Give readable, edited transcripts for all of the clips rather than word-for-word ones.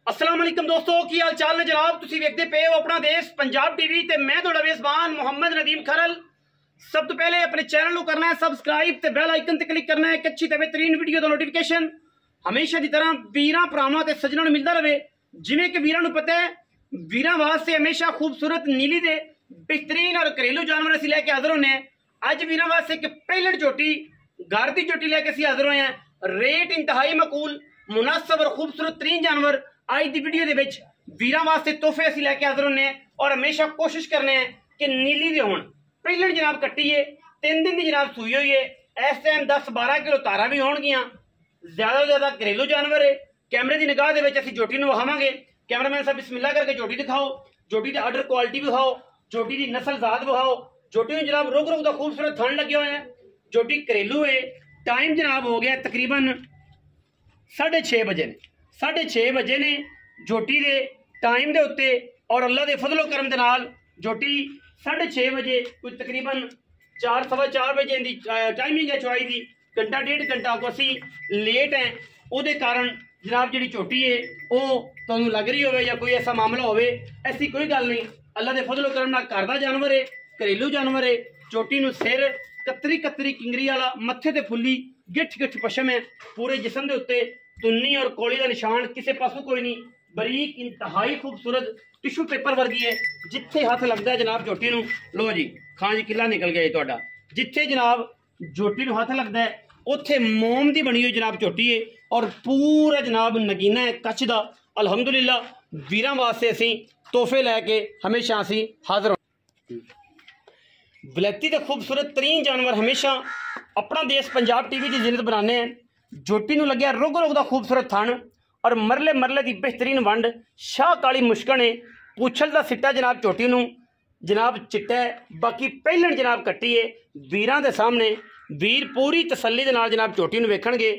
अस्सलाम वालेकुम दोस्तों, की हाल चाल ने जनाब। तुसी वेखदे पे हो अपना देश पंजाब टीवी ते मैं तुहाडा मेज़बान मोहम्मद नदीम खरल। सब तो पहले अपने चैनल को करना है सबसक्राइब ते बेल आइकन ते क्लिक करना है कि अच्छी ते बेहतरीन वीडियो दा नोटिफिकेशन हमेशा की तरह वीरां भरावां ते सज्जनां नूं मिलदा रहे। जिवें कि वीरां नूं पता है, वीरां वास्ते हमेशा खूबसूरत नीली दे बेहतरीन और घरेलू जानवर असीं लैके हाज़र होने हैं। अज वीरां वास्ते एक पैलट झोटी घर की झोटी लैके असीं हाज़र होए हैं। रेट इंतहाई मकूल, मुनासब और खूबसूरत तरीन जानवर आज की वीडियो के वीरां वास्ते तोहफे असीं लैके हाज़र होने और हमेशा कोशिश करने हैं कि नीली दे होण। पैलट जनाब कट्टी है, 3 दिन की जनाब सूई हुई है। इस टाइम 10-12 किलो तारा भी होणगियां। ज्यादा तो ज्यादा घरेलू जानवर है। कैमरे की निगाह दे विच असीं झोटी नूं विखावांगे। कैमरामैन साहब बिस्मिल्लाह करके झोटी दिखाओ, झोटी की आर्डर क्वालिटी विखाओ, झोटी की नस्ल जात विखाओ। झोटी में जनाब रुक रुक का खूबसूरत थन लगे हुए हैं। झोटी घरेलू है। टाइम जनाब हो गया तकरीबन 6:30 बजे ने। 6:30 बजे ने झोटी के टाइम के उत्ते और अल्लाह के फजलो करम दे नाल झोटी 6:30 बजे कोई तकरीबन 4-4:15 बजे की टाइमिंग है चवाई की। घंटा 1.5 घंटा को असी लेट हैं, उहदे कारण जनाब जी झोटी है वो तुहानूं लग रही हो या कोई ऐसा मामला हो, ऐसी कोई गल नहीं। अल्लाह के फजलो करम नाल घर का जानवर है, घरेलू जानवर है। झोटी नूं सिर कतरी कतरी किंगरी वाला, मत्थे ते फुल्ली गिठ गिठ पशम है। पूरे जिसम के उत्ते तुन्नी और कोली का निशान किसी पासों कोई नहीं। बरीक इंतहाई खूबसूरत टिशू पेपर वर्गी है। जिथे हथ लगता है जनाब झोटी नूं, लो जी खां जी किला निकल गया तुहाडा। जिथे जनाब झोटी नूं हथ लगता है उत्थे मोम की बनी हुई जनाब झोटी है और पूरा जनाब नगीना है कच दा। अलहमदुलिल्लाह वीरां वास्ते असीं तोहफे लैके हमेशा असीं हाज़र हो। वलैती के खूबसूरत तरीन जानवर हमेशा अपना देश पंजाब टीवी की जिलत बनाने हैं। झोटी नूं लग्या रुग रुग दा खूबसूरत थन और मरले मरले की बेहतरीन वंड। शाह काली मुश्कन है। पूछल का सिट्टा जनाब झोटी नूं जनाब चिट्टा है। बाकी पहलन जनाब कट्टी है। वीरां दे सामने वीर पूरी तसल्ली दे नाल जनाब झोटी नूं वेखणगे।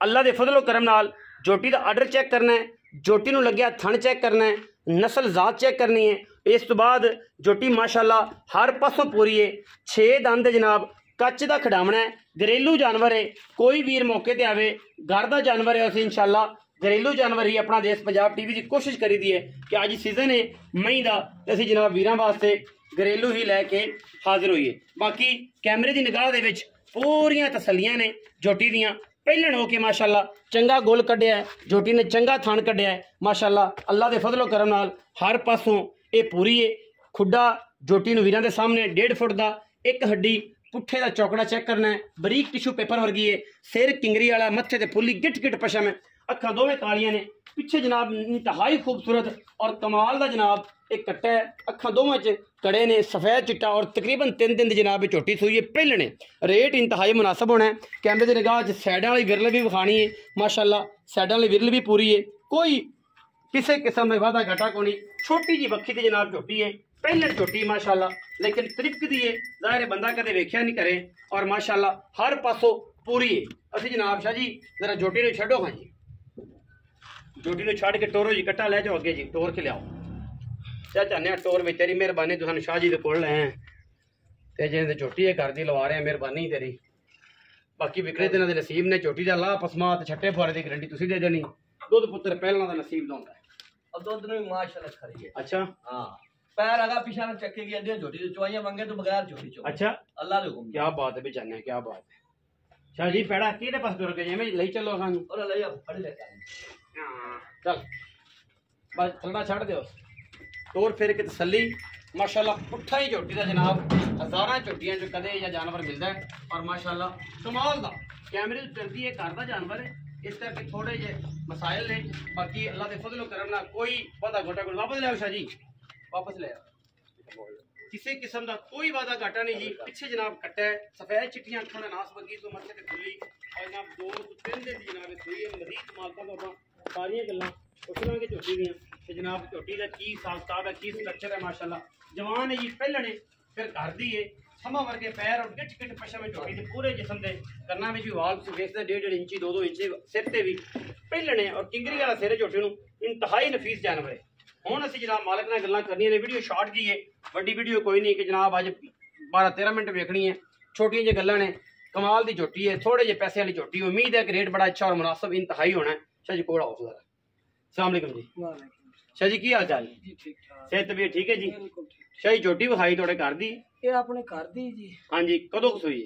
अल्लाह के फजलो करम नाल झोटी का आर्डर चैक करना है, झोटी नूं लग्या थन चैक करना है, नस्ल जात चैक करनी है। इस तो बाद झोटी माशाअल्लाह हर पासों पूरी है। 6 दंद जनाब कच का खिडावना है। घरेलू जानवर है। कोई वीर मौके पर आवे, घर का जानवर है, असीं इंशाअल्लाह घरेलू जानवर ही अपना देश पंजाब टीवी की कोशिश करी दी है कि अज सीजन है मई का, असीं जनाब वीरां वास्ते घरेलू ही लैके हाजिर होइए। बाकी कैमरे की निगाह दे विच पूरियां तसलियां ने झोटी दियां। पहलन हो के माशाअल्लाह चंगा गोल कढ़िया है। झोटी ने चंगा थान कढ़िया है माशाअल्लाह। अल्लाह के फजलो करम नाल हर पासों ये पूरी है। खुड्डा झोटी नूं वीरां दे सामने 1.5 फुट का, एक हड्डी पुट्ठे का चौकड़ा चेक करना है। बरीक टिशू पेपर वर्गी है। सिर किंगरी वाला, मत्थे ते फुल्ली गिट गिट पशम है। अखा दोवें कालियां ने। पिछे जनाब इंतहाई खूबसूरत और कमाल का जनाब एक कट्टा है। अखा दोवें च कड़े ने, सफेद चिट्टा और तकरीबन 3 दिन की जनाब झोटी सूई है। पहलने रेट इंतहाई मुनासब होना है। कैमरे की निगाह सैडा वाली विरल भी विखानी है माशाअल्लाह। सैडा वाली विरल भी पूरी है। कोई किसी किस्म का वाधा घाटा को नहीं। छोटी जी बखी की जनाब झोटी है। पहले झोटी माशाअल्लाह, लेकिन त्रिपकदी है। जाहिर बंदा कदे वेख्या नहीं करे और माशाअल्लाह हर पासों पूरी है। असीं जनाब शाह जी जरा झोटी ने छड्डो। हाँ जी झोटी ने छड़ के टोरो जी कट्टा लै जाओ अगे जी, टोर के लियाओ। क्या चाहने टोर में तेरी मेहरबानी, तुहानू शाह जी के कोल ले आए ते जे झोटी है घर दी लवा रहे हैं, मेहरबानी तेरी। बाकी विक्रेता इन्हां दे नसीब ने। झोटी दा लाह पसमा ते छट्टे फुआरे दी गारंटी तुसीं दे देनी। दुध पुत्र पहलां दा नसीब दा हुंदा है। अब दुध में माशाल्लाह खरी है। अच्छा हाँ, पैर आगा पीछा ना चक्के की अड्डियां झोटी चुवाइयां मंगे तो बगैर झोटी चो। अच्छा अल्लाह दे हुक्म। क्या बात है बेचाने, क्या बात है। शाह जी पैड़ा किहड़े पास तुर गए मैं ले चलो खान और ले जा फड़ ले चल बस थल्ला छड़ दो। तोर फिर के तसली माशाअल्लाह। पुट्ठा ही झोटी का जनाब हज़ारां झोटियां जो कदे या जानवर मिलता है और माशाअल्लाह कमाल का कैमरे चलती है। घर का जानवर है, इस करके थोड़े जे मसाइल ने। बाकी अल्लाह के फजलो करम नाल कोई वादा घाटा कोई। वापस ले आओ शाह जी, वापस ले आओ। किसी किस्म का कोई वादा घाटा नहीं जी। पिछे जनाब कट्टा है, सफेद चिट्टियां अखां दे नास वर्गी तो मत्थे ते खुली और जनाब 2-3 दिन दी जनाब सूई है। मजीद मालका तो सारियां गल्लां उसना के झोटी दियां ते जनाब झोटी का की हिसाब किताब है, की स्ट्रक्चर है माशाअल्लाह। जवान है जी, पहलने फिर घर दी है। थमा वर्गे पैर और गिट गिट पशम झोटी के पूरे जिसम के करना में भी वाल वेखते 1.5 इंची 2-2 इंची सिर से भी पहलने और किंगरी वाला सिर झोटी नूं इंतहाई नफीस जानवर है। हुण असीं जनाब मालक नाल गल्लां करनियां ने। वीडियो शॉर्ट जी है, वड्डी वीडियो कोई नहीं कि जनाब अज 12-13 मिनट वेखनी है। छोटियां जी गल्लां ने। कमाल की झोटी है, थोड़े जे पैसे वाली झोटी। उम्मीद है कि रेट बड़ा अच्छा और मुनासब इंतहाई होना है। शाह जी कोल आओ जरा। अस्सलाम वालेकुम जी। वालेकुम शाह जी की हाल चाल जी, ठीक ठाक, सेहत तबीयत ठीक है जी? बिल्कुल ठीक। शाह जी झोटी विखाई थोड़े घर दी? ये अपने घर दी जी, हाँ जी, कदों कुछ हुई?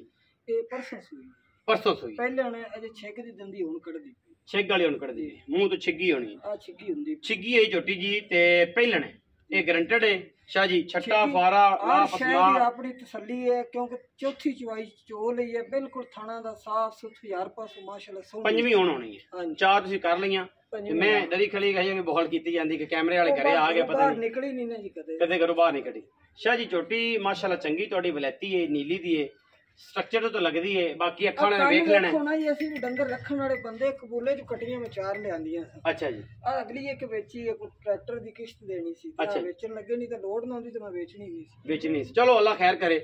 ये परसों सूई, परसों सुई। पहले ने अजे छेक दी दंदी हुन कड़ दी, छिग वाली हुन कड़ दी, मुंह तो छिगी होनी। आ छिगी हुंदी, छिगी है झोटी जी ते पहलन है, ये गारंटेड है शाह जी? छट्टा छिगी- फारा आ ला शायद पसला ये अपनी तसल्ली है क्योंकि चौथी चुवाई चो ਲਈ है, बिल्कुल थाना दा साफ सुथरा यार पासों माशाल्लाह सोहनी। पंजवीं होनी होनी है। हाँ जी। चार तुसी कर लईਆਂ पंजवीं मैं डरी खली गई कि बहल की ਜਾਂਦੀ कि कैमरे वाले घरे आ गए पता बाहर नहीं निकली नहीं ना जी कदे। कदे घरों बाहर नहीं कटी। शाह जी झोटी माशाल्लाह चंगी ਤੁਹਾਡੀ ਵਲੈਤੀ ਹੈ नीली दी है स्ट्रक्चर तो लगदी है बाकी अखां ने देख लेना देखो ना जी ਅਸੀਂ ਵੀ ਡੰਗਰ ਰੱਖਣ ਵਾਲੇ ਬੰਦੇ ਕਬੂਲੇ ਚ ਕਟੀਆਂ ਵਿੱਚ ਚਾਰ ਲਿਆਂਦੀਆਂ ਸੀ। अच्छा जी ਆ ਅਗਲੀ ਇੱਕ ਵੇਚੀ ਹੈ, ਕੋਈ ਟਰੈਕਟਰ ਦੀ ਕਿਸ਼ਤ ਦੇਣੀ ਸੀ ਤੇ ਅੱਛਾ। ਵੇਚਣ ਲੱਗੇ ਨਹੀਂ ਤਾਂ ਲੋਡ ਨਾ ਹੁੰਦੀ ਤੇ ਮੈਂ ਵੇਚਣੀ ਨਹੀਂ ਸੀ। बेचनी से चलो अल्लाह खैर करे।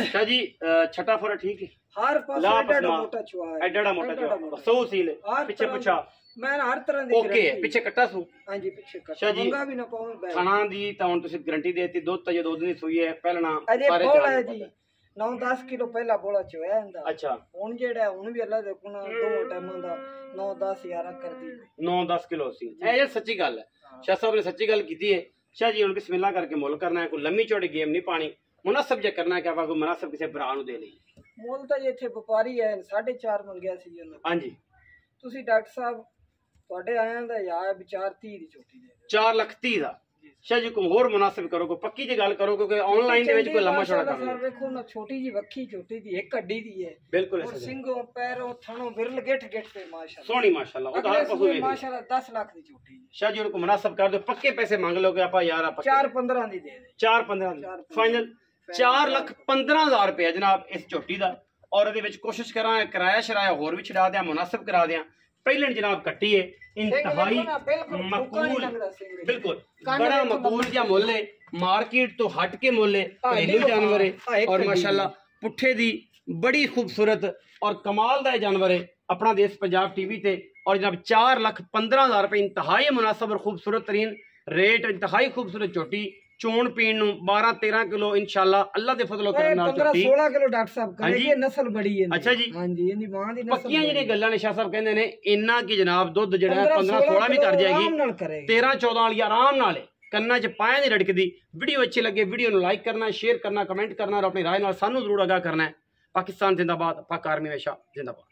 शाह जी छठा फरा ठीक है हर पास ला एडा पसमा मोटा चुआ है, एडा मोटा एडा जो सौ सील हर पीछे तरह पुछा दी- मैं हर तरह ਦੀ ओके है पीछे कट्टा सू हाँ जी पीछे शाह कटा जी, मंगा भी ना पाऊं बैठ खाना दी तो हुन तुसी गारंटी देती दुध तो जो दुध दी सूई है पहलना अजे सारे बोला है जान जी 9-10 किलो ਪਹਿਲਾ ਬੋਲਾ ਚੋਇਆ ਹੁੰਦਾ। अच्छा ਹੁਣ ਜਿਹੜਾ ਹੁਣ ਵੀ ਅੱਲਾ ਦੇ ਕੋਲ ਦੋ ਟਾਈਮਾਂ ਦਾ 9-10 11 ਕਰਦੀ 9-10 किलो सी ਇਹ ਸੱਚੀ ਗੱਲ ਹੈ। शाह साहब ने सच्ची गल की है। शाह जी हुन बिस्मिल्लाह करके मुल करना है, कोई लम्मी चौड़ी गेम नहीं पानी, मुनासिब जे करना है कि ਆਪਾਂ ਕੋਈ मुनासिब किसी भरा ਨੂੰ ਦੇ ਲਈ। ਮੁੱਲ ਤਾਂ ਜੀ ਇੱਥੇ ਵਪਾਰੀ ਹੈ 4.5 ਮੰਗਿਆ ਸੀ ਜੀ ਉਹਨਾਂ। ਹਾਂਜੀ ਤੁਸੀਂ ਡਾਕਟਰ ਸਾਹਿਬ ਤੁਹਾਡੇ ਆਇਆਂ ਦਾ ਯਾਰ ਵਿਚਾਰ 30 ਦੀ ਚੋਟੀ ਦੇ 4,30,000 ਦਾ। शाह जी को होर मुनासिब करो, कोई पक्की जी गल करो क्योंकि ऑनलाइन ਦੇ ਵਿੱਚ ਕੋਈ ਲੰਮਾ ਛੋੜਾ ਕਰ ਸਰ ਵੇਖੋ ਨਾ ਛੋਟੀ ਜੀ ਵੱਖੀ ਝੋਟੀ ਦੀ ਇੱਕ ਹੱਡੀ ਦੀ ਹੈ, ਬਿਲकुल ਔਰ ऐसा ਸਿੰਘੋਂ ਪੈਰੋਂ ਥਣੋਂ ਵਿਰਲ ਗਿੱਠ ਗਿੱਠ ਤੇ ਮਾਸ਼ਾਅੱਲਾ सोहनी माशाल्लाह वो तो हर पशु है। ਮਾਸ਼ਾਅੱਲਾ 10 ਲੱਖ ਦੀ ਝੋਟੀ ਜੀ। शाह जी उनको मुनासिब कर दो, पक्के पैसे मांग लोगे आप यार आप 4-15 ਦੀ ਦੇ ਦੇ। 4-15 फाइनल 4,15,000 रुपया जनाब इस झोटी ਦਾ। और ਇਹਦੇ ਵਿੱਚ ਕੋਸ਼ਿਸ਼ ਕਰਾਂ ਕਿਰਾਇਆ ਸ਼ਰਾਇਆ ਹੋਰ ਵੀ ਛਡਾ ਦਿਆਂ, ਮੁਨਾਸਿਬ ਕਰਾ ਦਿਆਂ। ਪਹਿਲਣ ਜਨਾਬ ਕੱਟੀ ਹੈ इंतहाई मकबूल, बिल्कुल बड़ा मकबूल या मुल है, मार्केट तो हट के मुल है, घरेलू जानवर है और माशाल्लाह पुट्ठे दी बड़ी खूबसूरत और कमाल दा जानवर है। अपना देश पंजाब टीवी ते और जनाब 4,15,000 रुपए इंतहाई मुनासिब और खूबसूरत तरीन रेट, इंतहाई खूबसूरत झोटी चोन पीण 12-13 किलो इंशाल्लाह अल्लाह दे फजलो करम नाल झोटी 15-16 किलो डॉक्टर साहब हाँ जी। कहे नस्ल बड़ी है। अच्छा जी। हाँ जी ਇਹਦੀ ਮਾਂ ਦੀ ਨਸਲ ਪੱਕੀਆਂ ਜਿਹੜੀਆਂ ਗੱਲਾਂ ਨੇ ਸ਼ਾਹ ਸਾਹਿਬ ਕਹਿੰਦੇ ਨੇ ਇੰਨਾ ਕਿ ਜਨਾਬ ਦੁੱਧ ਜਿਹੜਾ 15-16 ਵੀ ਕਰ ਜਾਏਗੀ, 13-14 ਵਾਲੀ ਆਰਾਮ ਨਾਲ ਹੈ। ਕੰਨਾਂ 'ਚ ਪਾਇਆ ਨਹੀਂ ਰੜਕਦੀ। ਵੀਡੀਓ ਅੱਛੀ ਲੱਗੇ ਵੀਡੀਓ ਨੂੰ ਲਾਈਕ ਕਰਨਾ, ਸ਼ੇਅਰ ਕਰਨਾ, ਕਮੈਂਟ ਕਰਨਾ और अपनी राय ਨਾਲ ਸਾਨੂੰ ਜ਼ਰੂਰ ਆਗਾਹ ਕਰਨਾ है। पाकिस्तान जिंदाबाद, पाक आर्मी हमेशा जिंदाबाद।